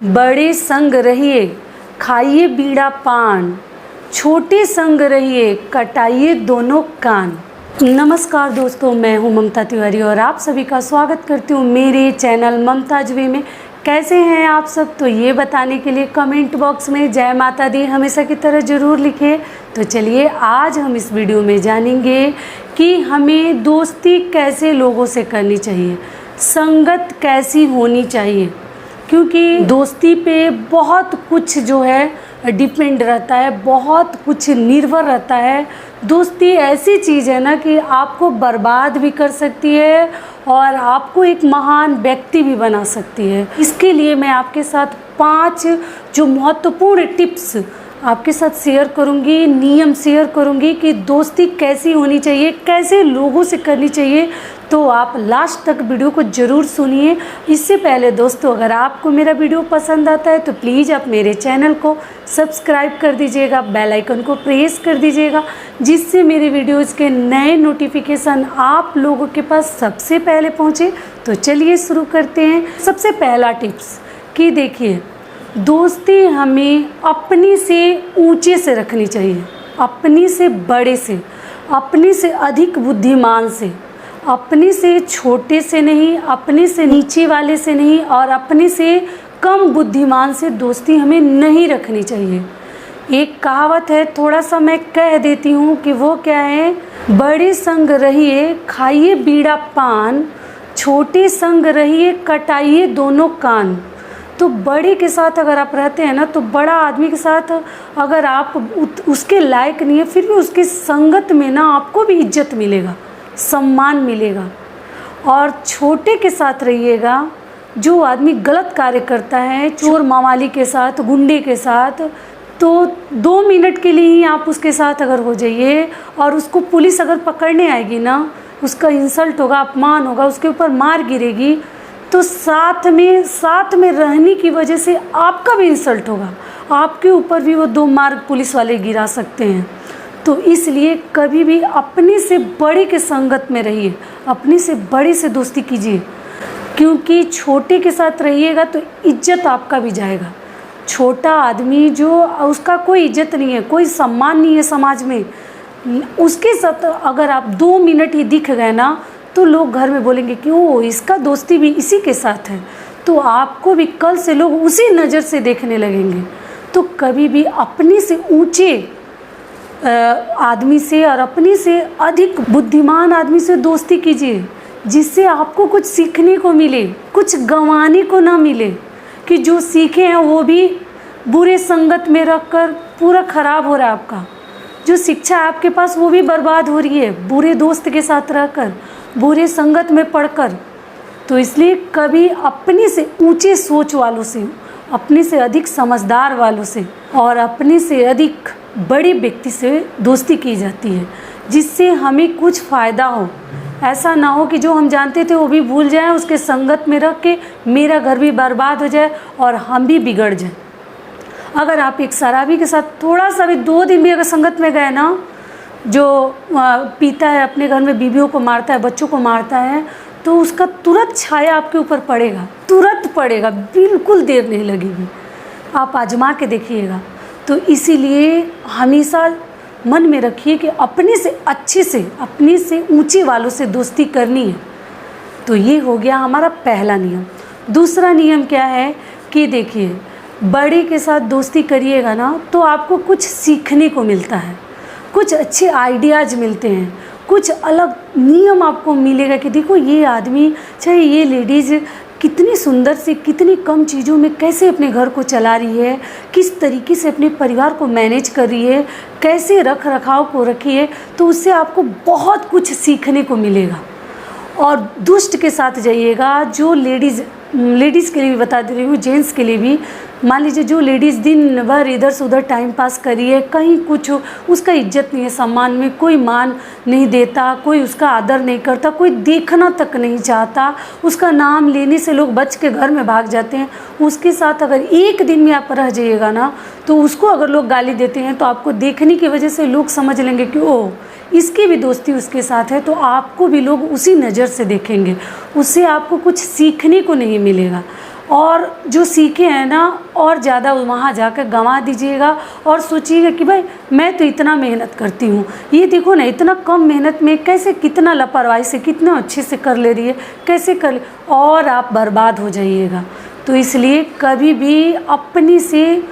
बड़े संग रहिए खाइए बीड़ा पान, छोटे संग रहिए कटाइए दोनों कान। नमस्कार दोस्तों, मैं हूं ममता तिवारी और आप सभी का स्वागत करती हूं मेरे चैनल ममताज वे में। कैसे हैं आप सब, तो ये बताने के लिए कमेंट बॉक्स में जय माता दी हमेशा की तरह ज़रूर लिखें। तो चलिए आज हम इस वीडियो में जानेंगे कि हमें दोस्ती कैसे लोगों से करनी चाहिए, संगत कैसी होनी चाहिए, क्योंकि दोस्ती पे बहुत कुछ जो है डिपेंड रहता है, बहुत कुछ निर्भर रहता है। दोस्ती ऐसी चीज़ है ना कि आपको बर्बाद भी कर सकती है और आपको एक महान व्यक्ति भी बना सकती है। इसके लिए मैं आपके साथ 5 जो महत्वपूर्ण टिप्स आपके साथ शेयर करूंगी, नियम शेयर करूंगी कि दोस्ती कैसी होनी चाहिए, कैसे लोगों से करनी चाहिए। तो आप लास्ट तक वीडियो को ज़रूर सुनिए। इससे पहले दोस्तों, अगर आपको मेरा वीडियो पसंद आता है तो प्लीज़ आप मेरे चैनल को सब्सक्राइब कर दीजिएगा, बेल आइकन को प्रेस कर दीजिएगा, जिससे मेरे वीडियोज़ के नए नोटिफिकेशन आप लोगों के पास सबसे पहले पहुँचे। तो चलिए शुरू करते हैं। सबसे पहला टिप्स कि देखिए, दोस्ती हमें अपने से ऊंचे से रखनी चाहिए, अपने से बड़े से, अपने से अधिक बुद्धिमान से, अपने से छोटे से नहीं, अपने से नीचे वाले से नहीं और अपने से कम बुद्धिमान से दोस्ती हमें नहीं रखनी चाहिए। एक कहावत है, थोड़ा सा मैं कह देती हूँ कि वो क्या है। बड़े संग रहिए खाइए बीड़ा पान, छोटे संग रहिए कटाइए दोनों कान। तो बड़े के साथ अगर आप रहते हैं ना, तो बड़ा आदमी के साथ अगर आप उसके लायक नहीं है, फिर भी उसकी संगत में ना आपको भी इज्जत मिलेगा, सम्मान मिलेगा। और छोटे के साथ रहिएगा, जो आदमी गलत कार्य करता है, चोर मवाली के साथ, गुंडे के साथ, तो 2 मिनट के लिए ही आप उसके साथ अगर हो जाइए और उसको पुलिस अगर पकड़ने आएगी ना, उसका इंसल्ट होगा, अपमान होगा, उसके ऊपर मार गिरेगी, तो साथ में रहने की वजह से आपका भी इंसल्ट होगा, आपके ऊपर भी वो 2 मार पुलिस वाले गिरा सकते हैं। तो इसलिए कभी भी अपने से बड़े के संगत में रहिए, अपने से बड़े से दोस्ती कीजिए, क्योंकि छोटे के साथ रहिएगा तो इज्जत आपका भी जाएगा। छोटा आदमी जो उसका कोई इज्जत नहीं है, कोई सम्मान नहीं है समाज में, उसके साथ अगर आप 2 मिनट ही दिख गए ना, तो लोग घर में बोलेंगे कि ओ, इसका दोस्ती भी इसी के साथ है, तो आपको भी कल से लोग उसी नज़र से देखने लगेंगे। तो कभी भी अपने से ऊंचे आदमी से और अपने से अधिक बुद्धिमान आदमी से दोस्ती कीजिए, जिससे आपको कुछ सीखने को मिले, कुछ गंवाने को ना मिले, कि जो सीखे हैं वो भी बुरे संगत में रखकर पूरा ख़राब हो रहा है आपका। जो शिक्षा है आपके पास वो भी बर्बाद हो रही है बुरे दोस्त के साथ रहकर, बुरे संगत में पढ़कर। तो इसलिए कभी अपने से ऊंचे सोच वालों से, अपने से अधिक समझदार वालों से और अपने से अधिक बड़े व्यक्ति से दोस्ती की जाती है, जिससे हमें कुछ फ़ायदा हो। ऐसा ना हो कि जो हम जानते थे वो भी भूल जाएं, उसके संगत में रख के मेरा घर भी बर्बाद हो जाए और हम भी बिगड़ जाएं। अगर आप एक शराबी के साथ थोड़ा सा भी 2 दिन भी अगर संगत में गए ना, जो पीता है, अपने घर में बीवियों को मारता है, बच्चों को मारता है, तो उसका तुरंत छाया आपके ऊपर पड़ेगा, तुरंत पड़ेगा, बिल्कुल देर नहीं लगेगी। आप आजमा के देखिएगा। तो इसीलिए हमेशा मन में रखिए कि अपने से अच्छे से, अपने से ऊंचे वालों से दोस्ती करनी है। तो ये हो गया हमारा पहला नियम। दूसरा नियम क्या है कि देखिए, बड़े के साथ दोस्ती करिएगा ना, तो आपको कुछ सीखने को मिलता है, कुछ अच्छे आइडियाज़ मिलते हैं, कुछ अलग नियम आपको मिलेगा कि देखो ये आदमी, चाहे ये लेडीज़ कितनी सुंदर से, कितनी कम चीज़ों में कैसे अपने घर को चला रही है, किस तरीके से अपने परिवार को मैनेज कर रही है, कैसे रख रखाव को रखी है। तो उससे आपको बहुत कुछ सीखने को मिलेगा। और दुष्ट के साथ जाइएगा, जो लेडीज़ के लिए भी बता दे रही हूँ, जेंट्स के लिए भी। मान लीजिए जो लेडीज़ दिन भर इधर से उधर टाइम पास करी है, कहीं कुछ उसका इज्जत नहीं है, सम्मान में कोई मान नहीं देता, कोई उसका आदर नहीं करता, कोई देखना तक नहीं चाहता, उसका नाम लेने से लोग बच के घर में भाग जाते हैं, उसके साथ अगर एक दिन में आप रह जाइएगा ना, तो उसको अगर लोग गाली देते हैं तो आपको देखने की वजह से लोग समझ लेंगे कि ओ, इसकी भी दोस्ती उसके साथ है, तो आपको भी लोग उसी नज़र से देखेंगे, उससे आपको कुछ सीखने को नहीं मिलेगा। और जो सीखे हैं ना और ज़्यादा वहाँ जाकर गंवा दीजिएगा और सोचिएगा कि भाई मैं तो इतना मेहनत करती हूँ, ये देखो ना इतना कम मेहनत में कैसे, कितना लापरवाही से कितना अच्छे से कर ले रही है, कैसे कर ले, और आप बर्बाद हो जाइएगा। तो इसलिए कभी भी अपनी से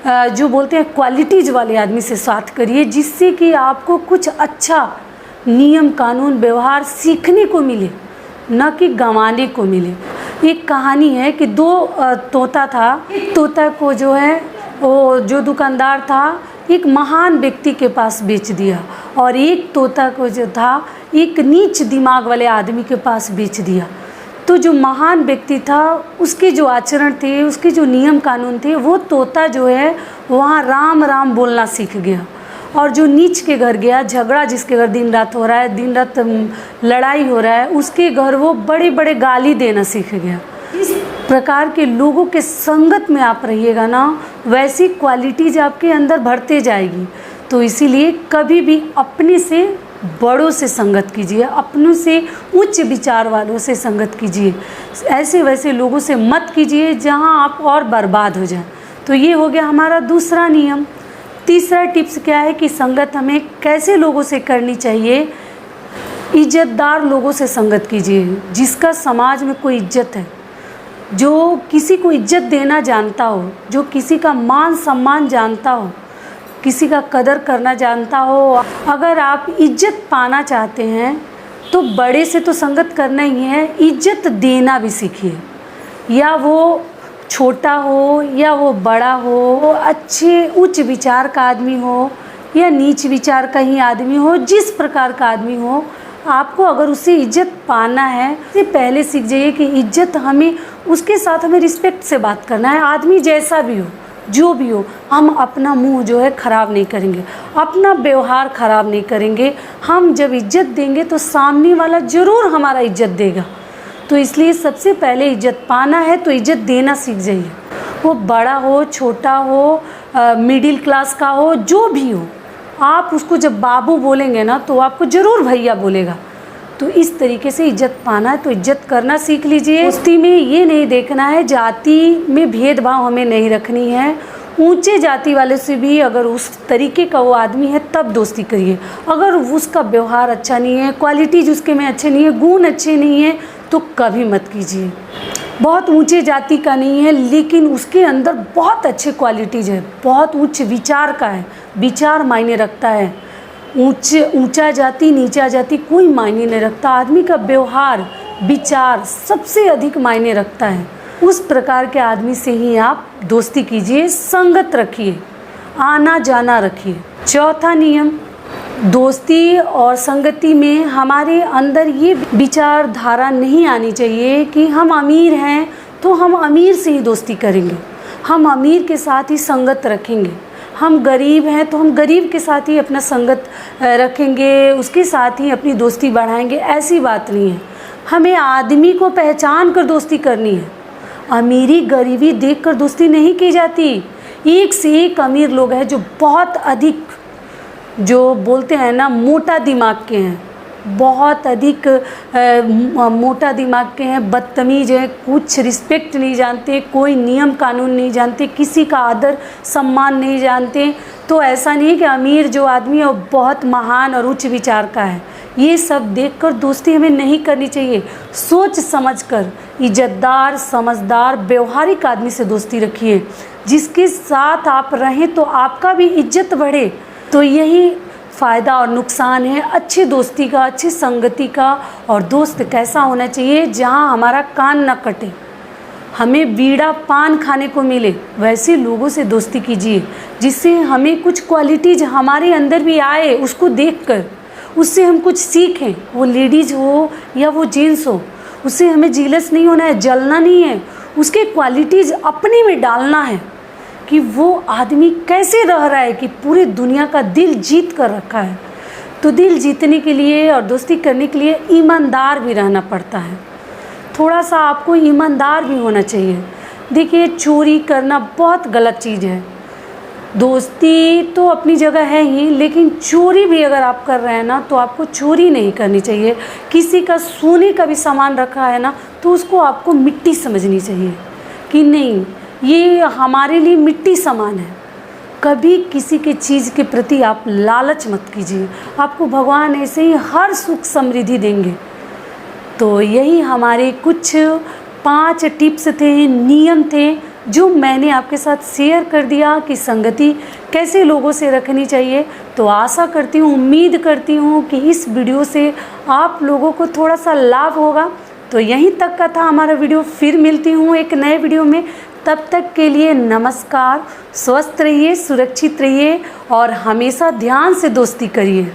जो बोलते हैं क्वालिटीज़ वाले आदमी से साथ करिए, जिससे कि आपको कुछ अच्छा नियम कानून व्यवहार सीखने को मिले, न कि गंवाने को मिले। एक कहानी है कि दो तोता था। एक तोता को जो है वो जो दुकानदार था एक महान व्यक्ति के पास बेच दिया, और एक तोता को जो था एक नीच दिमाग वाले आदमी के पास बेच दिया। तो जो महान व्यक्ति था उसके जो आचरण थे, उसके जो नियम कानून थे, वो तोता जो है वहाँ राम राम बोलना सीख गया। और जो नीच के घर गया, झगड़ा जिसके घर दिन रात हो रहा है, दिन रात लड़ाई हो रहा है, उसके घर वो बड़े बड़े गाली देना सीख गया। इस प्रकार के लोगों के संगत में आप रहिएगा ना, वैसी क्वालिटीज आपके अंदर बढ़ते जाएगी। तो इसीलिए कभी भी अपने से बड़ों से संगत कीजिए, अपनों से उच्च विचार वालों से संगत कीजिए, ऐसे वैसे लोगों से मत कीजिए जहां आप और बर्बाद हो जाएं। तो ये हो गया हमारा दूसरा नियम। तीसरा टिप्स क्या है कि संगत हमें कैसे लोगों से करनी चाहिए। इज्जतदार लोगों से संगत कीजिए, जिसका समाज में कोई इज्जत है, जो किसी को इज्जत देना जानता हो, जो किसी का मान सम्मान जानता हो, किसी का कदर करना जानता हो। अगर आप इज्जत पाना चाहते हैं तो बड़े से तो संगत करना ही है, इज्जत देना भी सीखिए। या वो छोटा हो या वो बड़ा हो, वो अच्छे उच्च विचार का आदमी हो या नीच विचार का ही आदमी हो, जिस प्रकार का आदमी हो, आपको अगर उससे इज्जत पाना है तो पहले सीख जाइए कि इज्जत हमें उसके साथ हमें रिस्पेक्ट से बात करना है। आदमी जैसा भी हो, जो भी हो, हम अपना मुंह जो है ख़राब नहीं करेंगे, अपना व्यवहार ख़राब नहीं करेंगे। हम जब इज्जत देंगे तो सामने वाला ज़रूर हमारा इज्जत देगा। तो इसलिए सबसे पहले इज्जत पाना है तो इज्जत देना सीख जाइए। वो बड़ा हो, छोटा हो, मिडिल क्लास का हो, जो भी हो, आप उसको जब बाबू बोलेंगे ना तो आपको ज़रूर भैया बोलेगा। तो इस तरीके से इज्जत पाना है तो इज्जत करना सीख लीजिए। दोस्ती में ये नहीं देखना है, जाति में भेदभाव हमें नहीं रखनी है। ऊंचे जाति वाले से भी अगर उस तरीके का वो आदमी है तब दोस्ती करिए। अगर उसका व्यवहार अच्छा नहीं है, क्वालिटीज उसके में अच्छे नहीं है, गुण अच्छे नहीं है, तो कभी मत कीजिए। बहुत ऊंचे जाति का नहीं है लेकिन उसके अंदर बहुत अच्छे क्वालिटीज है, बहुत उच्च विचार का है, विचार मायने रखता है। ऊंचा जाति नीचा जाति कोई मायने नहीं रखता, आदमी का व्यवहार विचार सबसे अधिक मायने रखता है। उस प्रकार के आदमी से ही आप दोस्ती कीजिए, संगत रखिए, आना जाना रखिए। चौथा नियम, दोस्ती और संगति में हमारे अंदर ये विचारधारा नहीं आनी चाहिए कि हम अमीर हैं तो हम अमीर से ही दोस्ती करेंगे, हम अमीर के साथ ही संगत रखेंगे। हम गरीब हैं तो हम गरीब के साथ ही अपना संगत रखेंगे, उसके साथ ही अपनी दोस्ती बढ़ाएंगे। ऐसी बात नहीं है। हमें आदमी को पहचान कर दोस्ती करनी है, अमीरी गरीबी देखकर दोस्ती नहीं की जाती। एक से एक अमीर लोग हैं जो बहुत अधिक, जो बोलते हैं ना, मोटा दिमाग के हैं, बहुत अधिक मोटा दिमाग के हैं, बदतमीज हैं, कुछ रिस्पेक्ट नहीं जानते, कोई नियम कानून नहीं जानते, किसी का आदर सम्मान नहीं जानते। तो ऐसा नहीं है कि अमीर जो आदमी है वो बहुत महान और उच्च विचार का है। ये सब देखकर दोस्ती हमें नहीं करनी चाहिए। सोच समझकर इज्जतदार, समझदार, व्यवहारिक आदमी से दोस्ती रखिए, जिसके साथ आप रहें तो आपका भी इज्जत बढ़े। तो यही फ़ायदा और नुकसान है अच्छी दोस्ती का, अच्छी संगति का। और दोस्त कैसा होना चाहिए, जहाँ हमारा कान न कटे, हमें बीड़ा पान खाने को मिले, वैसे लोगों से दोस्ती कीजिए जिससे हमें कुछ क्वालिटीज हमारे अंदर भी आए, उसको देखकर उससे हम कुछ सीखें। वो लेडीज़ हो या वो जेंट्स हो, उससे हमें जीलस नहीं होना है, जलना नहीं है, उसके क्वालिटीज़ अपने में डालना है कि वो आदमी कैसे रह रहा है, कि पूरी दुनिया का दिल जीत कर रखा है। तो दिल जीतने के लिए और दोस्ती करने के लिए ईमानदार भी रहना पड़ता है, थोड़ा सा आपको ईमानदार भी होना चाहिए। देखिए, चोरी करना बहुत गलत चीज़ है। दोस्ती तो अपनी जगह है ही, लेकिन चोरी भी अगर आप कर रहे हैं ना तो आपको चोरी नहीं करनी चाहिए। किसी का सोने का भी सामान रखा है ना तो उसको आपको मिट्टी समझनी चाहिए, कि नहीं, ये हमारे लिए मिट्टी समान है। कभी किसी के चीज़ के प्रति आप लालच मत कीजिए, आपको भगवान ऐसे ही हर सुख समृद्धि देंगे। तो यही हमारे कुछ 5 टिप्स थे, नियम थे, जो मैंने आपके साथ शेयर कर दिया कि संगति कैसे लोगों से रखनी चाहिए। तो आशा करती हूँ, उम्मीद करती हूँ कि इस वीडियो से आप लोगों को थोड़ा सा लाभ होगा। तो यहीं तक का था हमारा वीडियो, फिर मिलती हूँ एक नए वीडियो में। तब तक के लिए नमस्कार, स्वस्थ रहिए, सुरक्षित रहिए और हमेशा ध्यान से दोस्ती करिए।